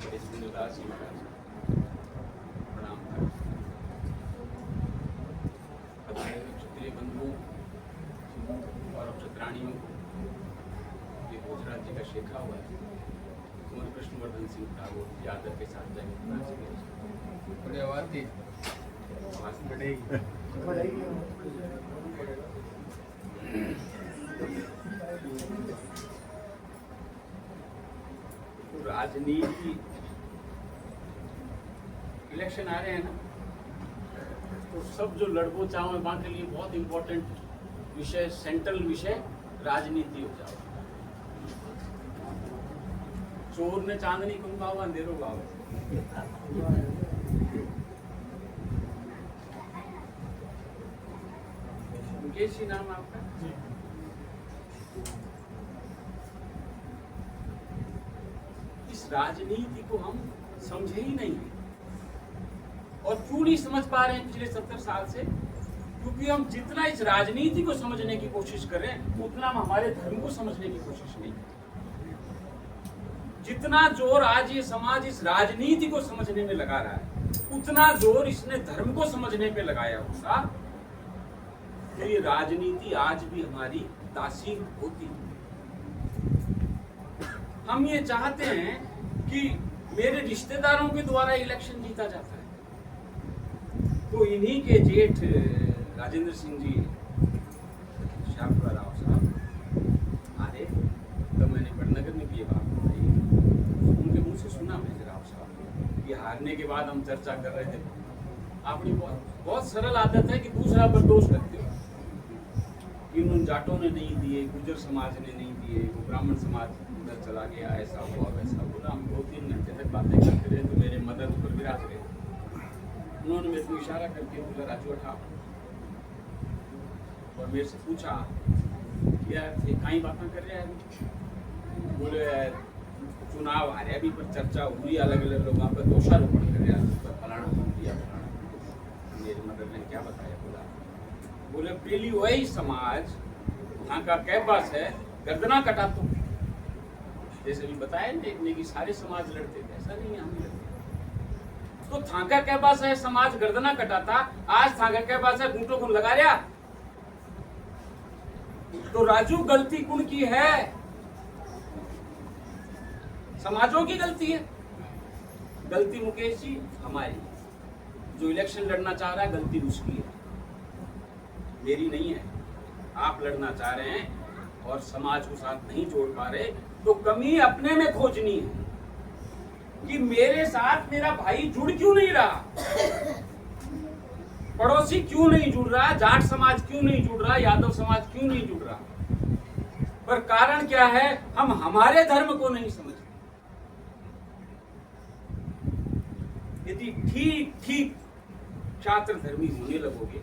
दास जी महाराज प्रणाम करें। क्षत्रिय बंधुओं और क्षत्राणियों को ये गुजरात जी का शेखा हुआ है कुंवर कृष्णवर्धन सिंह ठाकुर जी आदर के साथ थोड़ी आवाज थी राजनीति इलेक्शन आ रहे हैं ना, तो सब जो लड़को चाहो वहां के लिए बहुत इंपॉर्टेंट विषय, सेंट्रल विषय राजनीति हो जाओ। चोर ने चांदनी कुम गाओ अंधेरो गाओ। मुकेश जी नाम आपका? इस राजनीति को हम समझे ही नहीं और क्यों नहीं समझ पा रहे हैं पिछले 70 साल से? क्योंकि हम जितना इस राजनीति को समझने की कोशिश करें उतना हम हमारे धर्म को समझने की कोशिश नहीं करते। जितना जोर आज ये समाज इस राजनीति को समझने में लगा रहा है उतना जोर इसने धर्म को समझने पे लगाया होगा तो ये राजनीति आज भी हमारी दासी होती। हम ये चाहते हैं कि मेरे रिश्तेदारों के द्वारा इलेक्शन जीता जाता है, तो इन्हीं के जेठ राजेंद्र सिंह जी श्यामपुरा राव साहब आ रहे, तो मैंने बड़नगर में भी ये बात बताई, उनके मुंह से सुना मैंने राव साहब कि हारने के बाद हम चर्चा कर रहे थे। आपकी बहुत सरल आदत है कि दूसरा पर दोष लगते हो कि उन जाटों ने नहीं दिए, गुर्जर समाज ने नहीं दिए, वो ब्राह्मण समाज उधर चला गया, ऐसा हुआ वैसा हुआ। हम 2-3 घंटे तक बातें करते रहे तो मेरे मदद पर विराज रहे। उन्होंने मेरे को इशारा करके बोला राजू उठा, और मेरे से पूछा कि यार कहीं बातें कर रहे हैं? बोले चुनाव आ रहे अभी पर चर्चा हुई, अलग अलग लोगों पर दोषारोपण कर रहे हैं, फलाना किया फलाना। मेरी मदद ने क्या बताया? बोले पहली वही समाज वहाँ का कैपास है, गर्दना कटा तो जैसे भी बताया देखने की सारे समाज लड़ते थे, ऐसा नहीं हम लड़ते। तो थांका कैपास है समाज गर्दना कटाता, आज थांका कैपास है घूंटो गुण लगा रहा। तो राजू गलती कुण की है? समाजों की गलती है। गलती मुकेश जी हमारी, जो इलेक्शन लड़ना चाह रहा है गलती उसकी है, मेरी नहीं है। आप लड़ना चाह रहे हैं और समाज को साथ नहीं जोड़ पा रहे, तो कमी अपने में खोजनी है कि मेरे साथ मेरा भाई जुड़ क्यों नहीं रहा, पड़ोसी क्यों नहीं जुड़ रहा, जाट समाज क्यों नहीं जुड़ रहा, यादव समाज क्यों नहीं जुड़ रहा। पर कारण क्या है? हम हमारे धर्म को नहीं समझते। यदि ठीक ठीक छात्र धर्मी होने लगोगे,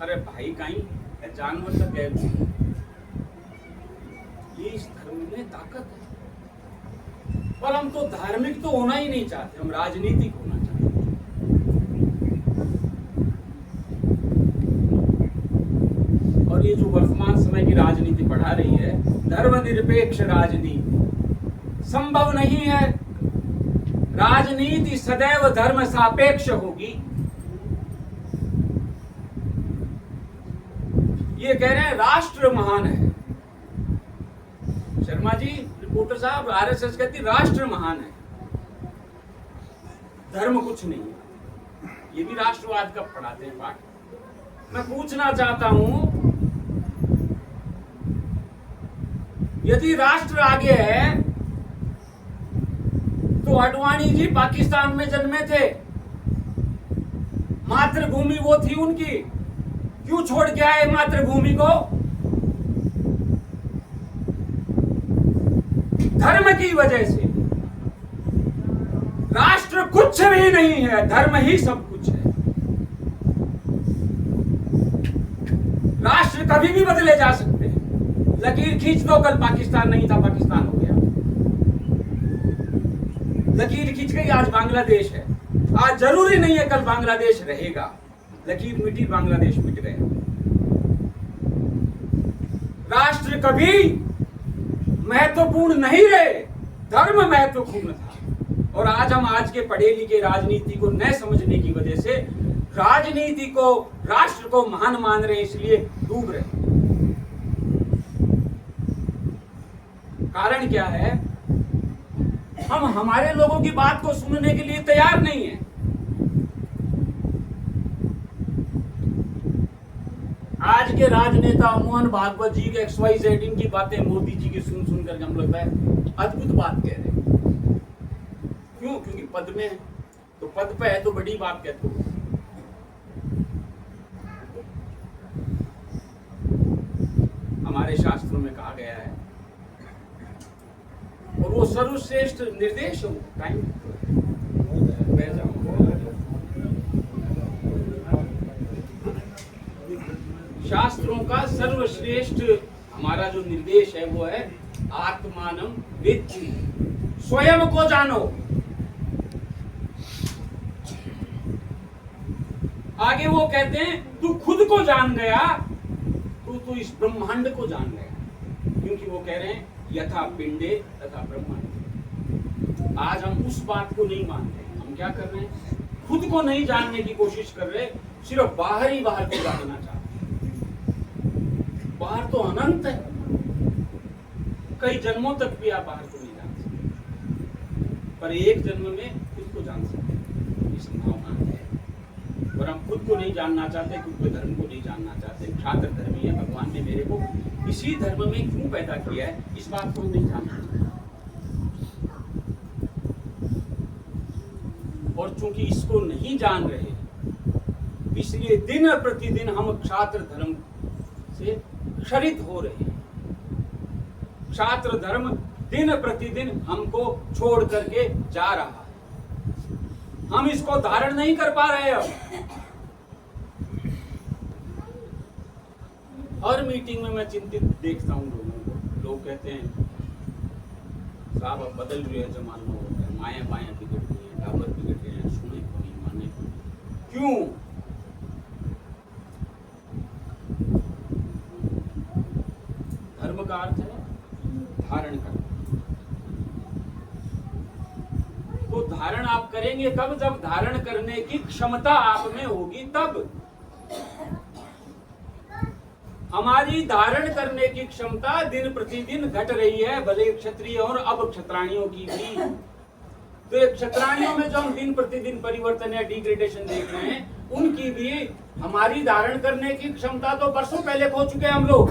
अरे भाई कहीं जानवर तक है, ये इस धर्म में ताकत है। पर हम तो धार्मिक तो होना ही नहीं चाहते, हम राजनीतिक होना चाहते हैं। और ये जो वर्तमान समय की राजनीति बढ़ा रही है, धर्मनिरपेक्ष राजनीति संभव नहीं है। राजनीति सदैव धर्म सापेक्ष होगी। ये कह रहे हैं राष्ट्र महान है। शर्मा जी रिपोर्टर साहब, आरएसएस कहती राष्ट्र महान है, धर्म कुछ नहीं है। ये भी राष्ट्रवाद का पढ़ाते हैं पाठ। मैं पूछना चाहता हूं, यदि राष्ट्र आगे है तो अडवाणी जी पाकिस्तान में जन्मे थे, मातृभूमि वो थी उनकी, क्यों छोड़ के आए मातृभूमि को? धर्म की वजह से। राष्ट्र कुछ भी नहीं है, धर्म ही सब कुछ है। राष्ट्र कभी भी बदले जा सकते हैं। लकीर खींच दो, कल पाकिस्तान नहीं था, पाकिस्तान हो गया। लकीर खींच गई, आज बांग्लादेश है। आज जरूरी नहीं है कल बांग्लादेश रहेगा। लकीर मिटी, बांग्लादेश मिट गया। राष्ट्र कभी महत्वपूर्ण नहीं रहे, धर्म धर्म महत्वपूर्ण था। और आज हम आज के पढ़े लिखे राजनीति को न समझने की वजह से राजनीति को, राष्ट्र को महान मान रहे, इसलिए डूब रहे। कारण क्या है? हम हमारे लोगों की बात को सुनने के लिए तैयार नहीं है। आज के राजनेता मोहन भागवत जी के XYZ की बातें मोदी जी की सुन सुनकर हम लगता है अद्भुत बात कह रहे हैं। क्यों? क्योंकि पद में है, तो पद पे है तो बड़ी बात कहते हो। हमारे शास्त्रों में कहा गया है, और वो सर्वश्रेष्ठ निर्देश हो। टाइम शास्त्रों का सर्वश्रेष्ठ हमारा जो निर्देश है वो है आत्मानं वेत्ति, स्वयं को जानो। आगे वो कहते हैं तू खुद को जान गया, तू इस ब्रह्मांड को जान गया। क्योंकि वो कह रहे हैं यथा पिंडे तथा ब्रह्मांड। आज हम उस बात को नहीं मान रहे। हम क्या कर रहे हैं? खुद को नहीं जानने की कोशिश कर रहे, सिर्फ बाहर ही बाहर को जानना चाहते। बाहर तो अनंत है, कई जन्मों तक भी आप बाहर को नहीं जान सकते, पर एक जन्म में खुद को जान सकते, ये संभावना है। और हम खुद को नहीं जानना चाहते, खुद के धर्म को नहीं जानना चाहते। क्षात्र धर्मी है, भगवान ने मेरे को इसी धर्म में क्यों पैदा किया है, इस बात को हम नहीं जानना चाहते। और चूंकि इसको नहीं जान रहे, इसलिए दिन प्रतिदिन हम क्षात्र धर्म से क्षरित हो रहे हैं। क्षात्र धर्म दिन प्रतिदिन हमको छोड़ करके जा रहा है। हम इसको धारण नहीं कर पा रहे। अब हर मीटिंग में मैं चिंतित देखता हूं लोगों को। लोग कहते हैं साहब अब बदल रहे हैं जमाना, माया माया बिगड़ गई है, डाबर बिगड़ गए हैं, सुने को नहीं, माने को नहीं। क्यों? धर्म का अर्थ है धारण करना। तो धारण आप करेंगे कब? जब धारण करने की क्षमता आप में होगी तब। हमारी धारण करने की क्षमता दिन प्रतिदिन घट रही है, भले क्षत्रिय और अब क्षत्राणियों की भी। तो एक क्षत्राणियों में जो हम दिन प्रतिदिन परिवर्तन या डिग्रेडेशन देख रहे हैं, उनकी भी हमारी धारण करने की क्षमता तो वर्षों पहले खो चुके हैं हम लोग।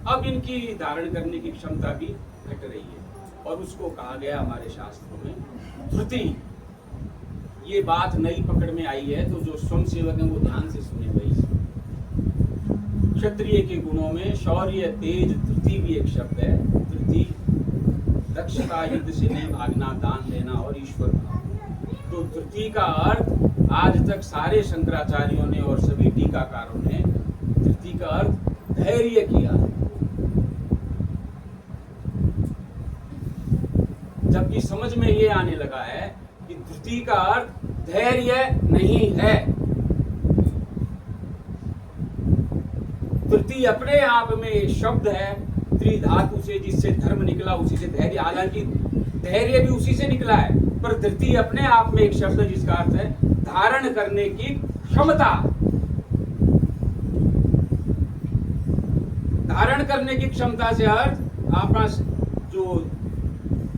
अब इनकी धारण करने की क्षमता भी घट रही है। और उसको कहा गया हमारे शास्त्रों में धृति। ये बात नई पकड़ में आई है, तो जो स्वयं सेवक हैं वो ध्यान से सुने भाई। क्षत्रिय के गुणों में शौर्य, तेज, धृति भी एक शब्द है। धृति दक्षता, युद्ध से नहीं भागना, दान देना और ईश्वर भाव। तो धृति का अर्थ आज तक सारे शंकराचार्यों ने और सभी टीकाकारों ने धृति का अर्थ धैर्य किया। जबकि समझ में ये आने लगा है कि धृति का अर्थ धैर्य नहीं है। धृति अपने आप में एक शब्द है, त्रिधातु से, जिससे धर्म निकला, उसी से धैर्य। हालांकि धैर्य भी उसी से निकला है, पर धृति अपने आप में एक शब्द है जिसका अर्थ है धारण करने की क्षमता। धारण करने की क्षमता से अर्थ आपका जो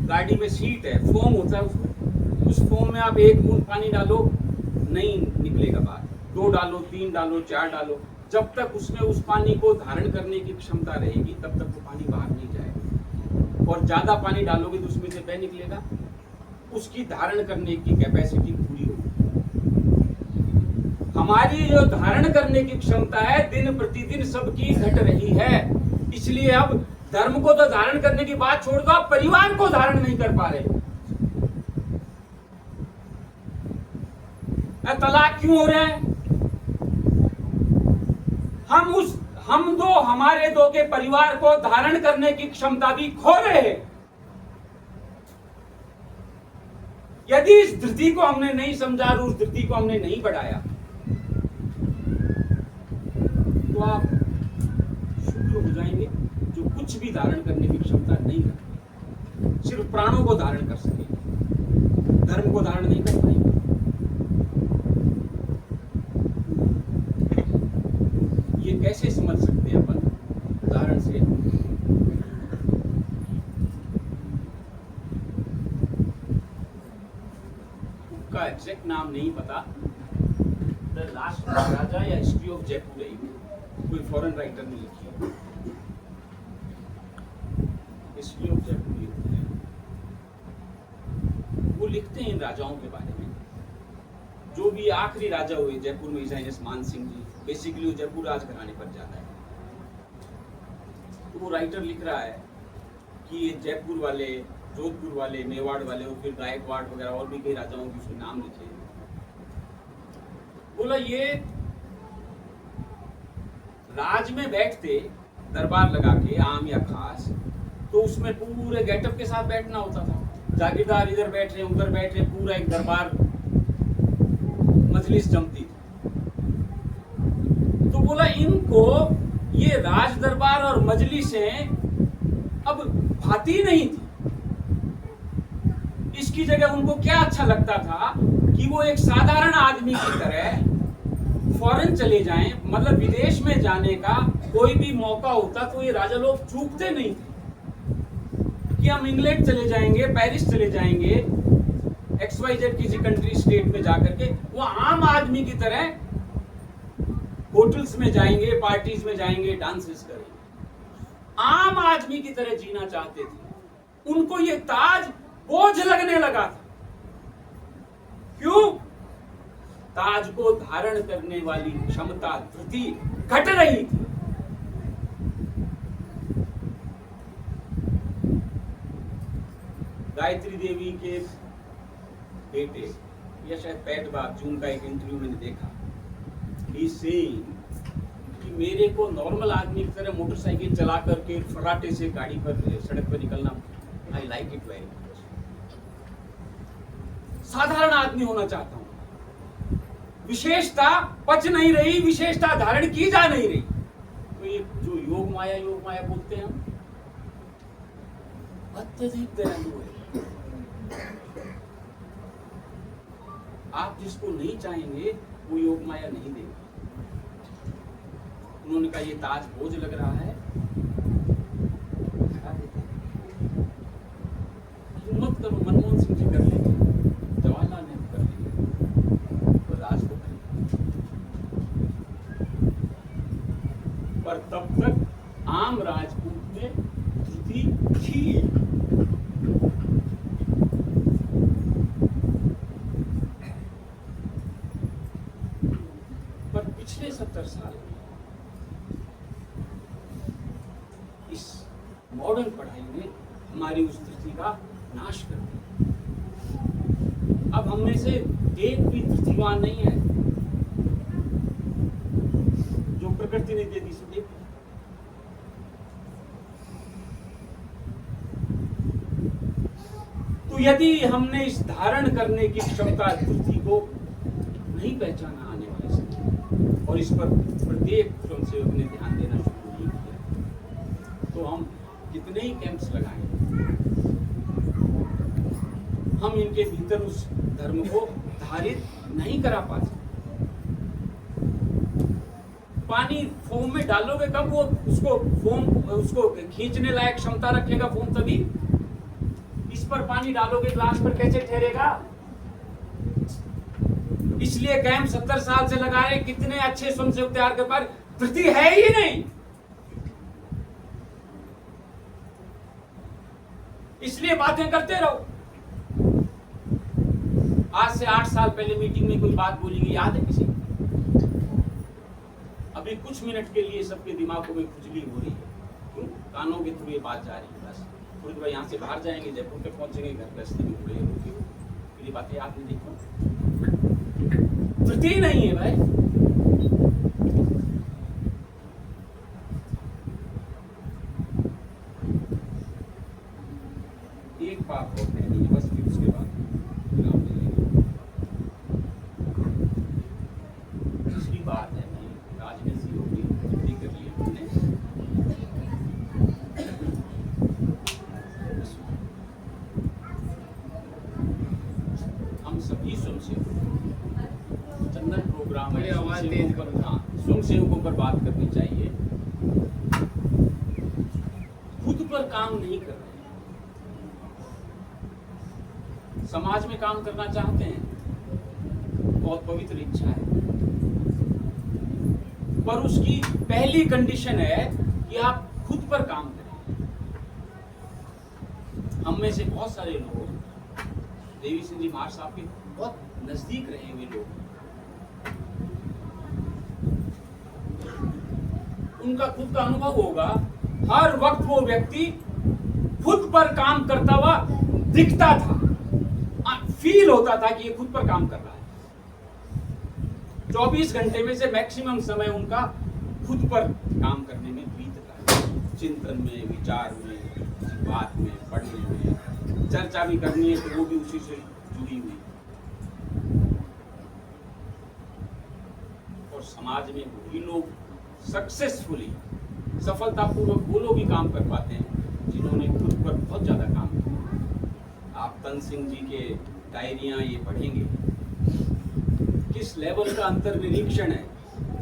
गाड़ी में सीट है, फोम होता है, उस फोम में आप एक बूंद पानी डालो नहीं निकलेगा बाहर, 2 डालो, 3 डालो, 4 डालो। जब तक उसमें उस पानी को धारण करने की क्षमता रहेगी तब तक वो पानी बाहर नहीं जाएगा। और ज्यादा पानी डालोगे तो उसमें से बह निकलेगा। उसकी धारण करने की कैपेसिटी पूरी होगी। हमारी जो धारण करने की क्षमता है दिन प्रतिदिन सबकी घट रही है। इसलिए अब धर्म को तो धारण करने की बात छोड़ दो, आप परिवार को धारण नहीं कर पा रहे। तलाक क्यों हो रहे हैं? हमारे दो के परिवार को धारण करने की क्षमता भी खो रहे हैं। यदि इस धृति को हमने नहीं समझा और उस धृति को हमने नहीं बढ़ाया तो आप शुक्र हो जाएंगे जो कुछ भी धारण करने की क्षमता नहीं रखते। सिर्फ प्राणों को धारण कर सकेगी, धर्म को धारण नहीं कर पाएगी। ये कैसे समझ सकते हैं अपन? उदाहरण से का एग्जैक्ट नाम नहीं पता, द लास्ट राजा या हिस्ट्री ऑफ जयपुर है, कोई फॉरेन राइटर ने लिखी है, हिस्ट्री ऑफ जयपुर लिखते हैं। वो लिखते हैं इन राजाओं के बारे में, जो भी आखिरी राजा हुए जयपुर में, इजाइनस मान सिंह जी, बेसिकली वो जयपुर राजघराने पर जाता है। तो वो राइटर लिख रहा है कि ये जयपुर वाले, जोधपुर वाले, मेवाड़ वाले और फिर गायकवाड़ वगैरह और भी कई राजाओं के उसने नाम लिखे। बोला ये राज में बैठते दरबार लगा के, आम या खास, तो उसमें पूरे गेटअप के साथ बैठना होता था। जागीरदार इधर बैठ रहे, उधर बैठ रहे, पूरा एक दरबार मजलिस जमती थी। तो बोला इनको ये राज दरबार और मजलिसें अब भाती नहीं थी। इसकी जगह उनको क्या अच्छा लगता था कि वो एक साधारण आदमी की तरह फॉरेन चले जाएं, मतलब विदेश में जाने का कोई भी मौका होता तो ये राजा लोग चूकते नहीं थे कि हम इंग्लैंड चले जाएंगे, पेरिस चले जाएंगे, XYZ किसी कंट्री स्टेट में जाकर के वो आम आदमी की तरह होटल्स में जाएंगे, पार्टीज में जाएंगे, डांसेस करेंगे, आम आदमी की तरह जीना चाहते थे। उनको ये ताज बोझ लगने लगा था। क्यों? ताज को धारण करने वाली क्षमता, धृति घट रही थी। गायत्री देवी के बेटे या शायद पैट बागजून का एक इंटरव्यू मैंने देखा, ही सेइंग कि मेरे को नॉर्मल आदमी की तरह मोटरसाइकिल चला करके फराटे से गाड़ी पर, सड़क पर निकलना, I like it very much. साधारण आदमी होना चाहता हूं। विशेषता पच नहीं रही, विशेषता धारण की जा नहीं रही। तो ये जो योग माया बोलते हैं हम, अत्यधिक दयालु है। आप जिसको नहीं चाहेंगे वो योग माया नहीं देगा। उन्होंने कहा ये ताज बोझ लग रहा है, हटा देते हैं। हिम्मत करो, मनमोहन सिंह जी कर लेंगे, जवाहरलाल नेहरू कर लेंगे, तो राज को करेंगे। पर तब तक आम राजपूत में धृति थी। पर पिछले 70 साल इस मॉडर्न पढ़ाई ने हमारी उस धृति का नाश कर दिया। अब हम में से एक भी धृतिवान नहीं है। जो प्रकृति ने दे दी सो देख। तो यदि हमने इस धारण करने की क्षमता, धृति को नहीं पहचाना आने वाले समय, और इस पर प्रत्येक स्वयंसेवक ने ध्यान देना शुरू नहीं किया, तो हम कितने ही कैंप्स लगाएंगे, हम इनके भीतर उस धर्म को धारित नहीं करा पाते। पानी फोम में डालोगे कब वो उसको खींचने लायक क्षमता रखेगा फोम तभी। इस पर पानी डालोगे ग्लास पर कैसे ठहरेगा? इसलिए कैंप 70 साल से लगा रहे, कितने अच्छे स्वयंसेवक तैयार कर पर धृति है ही नहीं। इसलिए बातें करते रहो। आज से 8 साल पहले मीटिंग में कोई बात बोली गई, याद है किसी को? अभी कुछ मिनट के लिए सबके दिमागों में खुजली हो रही है। क्यों? कानों के थ्रू ये बात जा रही है। बस थोड़ी देर यहाँ से बाहर जाएंगे, जयपुर पे पहुंचेंगे, घर रास्ते में उड़े होंगे, फिर ये बातें याद नहीं। देखो धृति नहीं है भाई। एक बात और कहनी है बस, फिर उसके बाद विराम ले लेंगे। दूसरी बात है, राजनीति होगी, धृति कर ली हमने। स्वयंसेवक। चंदन प्रोग्राम बड़ी है, आवाज स्वयंसेवकों तेज पर- करो। हाँ, स्वयंसेवकों पर बात करनी चाहिए। खुद पर काम नहीं कर रहे, समाज में काम करना चाहते हैं, बहुत पवित्र इच्छा है, पर उसकी पहली कंडीशन है कि आप खुद पर काम करें। हम में से बहुत सारे लोग देवी सिंह जी महाराज साहब के बहुत नजदीक रहे हुए लोग, उनका खुद का अनुभव होगा, हर वक्त वो व्यक्ति खुद पर काम करता हुआ दिखता था, फील होता था कि ये खुद पर काम कर रहा है। 24 घंटे में से मैक्सिमम समय उनका खुद पर काम करने में बीत रहा है, चिंतन में, विचार में, बात में, पढ़ने में, चर्चा भी करनी है तो वो भी उसी से जुड़ी हुई। और समाज में वही लोग सक्सेसफुली, सफलतापूर्वक वो लोग ही काम कर पाते हैं जिन्होंने खुद पर बहुत ज्यादा काम किया। आप तन सिंह जी के डायरियां ये पढ़ेंगे, किस लेवल का अंतर्निरीक्षण है।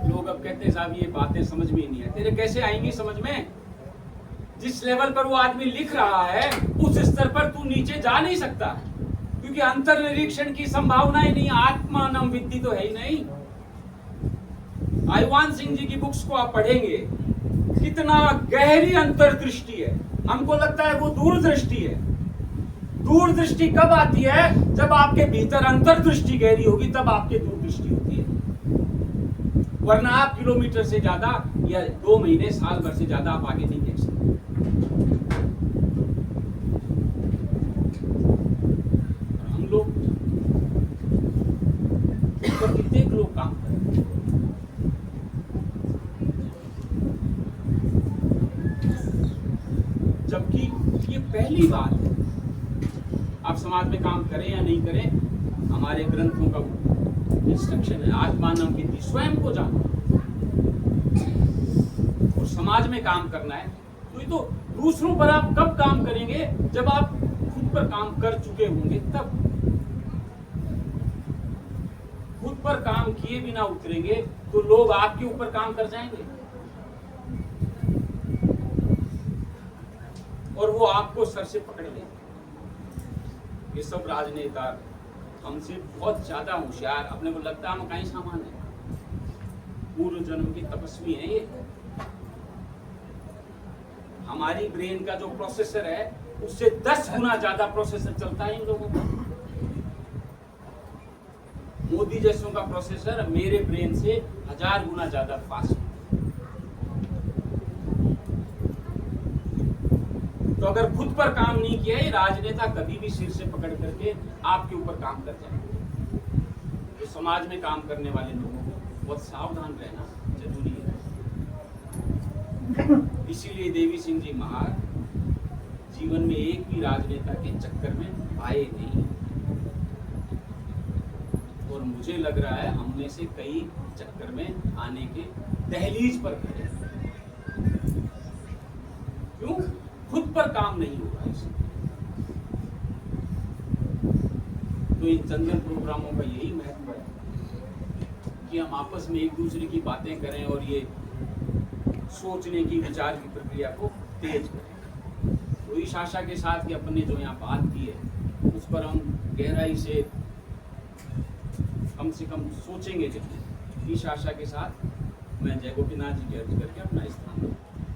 लोग अब कहते हैं साहब ये बातें समझ में ही नहीं है, तेरे कैसे आएंगी समझ में? जिस लेवल पर वो आदमी लिख रहा है उस स्तर पर तू नीचे जा नहीं सकता, क्योंकि अंतर्निरीक्षण की संभावना ही नहीं, आत्मानम विद्धि तो है ही नहीं। आईवान सिंह जी की बुक्स को आप पढ़ेंगे, कितना गहरी अंतर्दृष्टि है। हमको लगता है वो दूरदृष्टि है। दूरदृष्टि कब आती है? जब आपके भीतर अंतर्दृष्टि गहरी होगी, तब आपके दूरदृष्टि होती है। वरना आप किलोमीटर से ज्यादा या 2 महीने, साल भर से ज्यादा आप आगे नहीं देख सकते। हम लोग कितने लोग काम कर रहे हैं। जबकि ये पहली बात है, आप समाज में काम करें या नहीं करें, हमारे ग्रंथों का इंस्ट्रक्शन है, आत्मानम विद्धि, स्वयं को जानो। और समाज में काम करना है तो ये तो दूसरों पर आप कब काम करेंगे? जब आप खुद पर काम कर चुके होंगे तब। खुद पर काम किए बिना उतरेंगे तो लोग आपके ऊपर काम कर जाएंगे और वो आपको सर से पकड़ लेंगे। ये सब राजनेता हमसे बहुत ज्यादा होशियार, अपने को लगता है हम कहीं सामान है, पूर्व जन्म की तपस्वी है ये। हमारी ब्रेन का जो प्रोसेसर है उससे 10 गुना ज्यादा प्रोसेसर चलता है इन लोगों का। मोदी जैसों का प्रोसेसर मेरे ब्रेन से 1000 गुना ज्यादा फास्ट। तो अगर खुद पर काम नहीं किया, ये राजनेता कभी भी सिर से पकड़ करके आपके ऊपर काम कर जाएंगे। तो समाज में काम करने वाले लोगों को बहुत सावधान रहना जरूरी है। इसीलिए देवी सिंह जी महाराज जीवन में एक भी राजनेता के चक्कर में आए नहीं, और मुझे लग रहा है हम में से कई चक्कर में आने के दहलीज पर खड़े। क्यों? खुद पर काम नहीं हो रहा है। तो इन चंदन प्रोग्रामों का यही महत्व है कि हम आपस में एक दूसरे की बातें करें और ये सोचने की, विचार की प्रक्रिया को तेज करें। तो इस आशा के साथ कि अपने जो यहाँ बात की है उस पर हम गहराई से कम सोचेंगे। जब इस आशा के साथ मैं जय गोपीनाथ जी की अर्ज करके अपना स्थान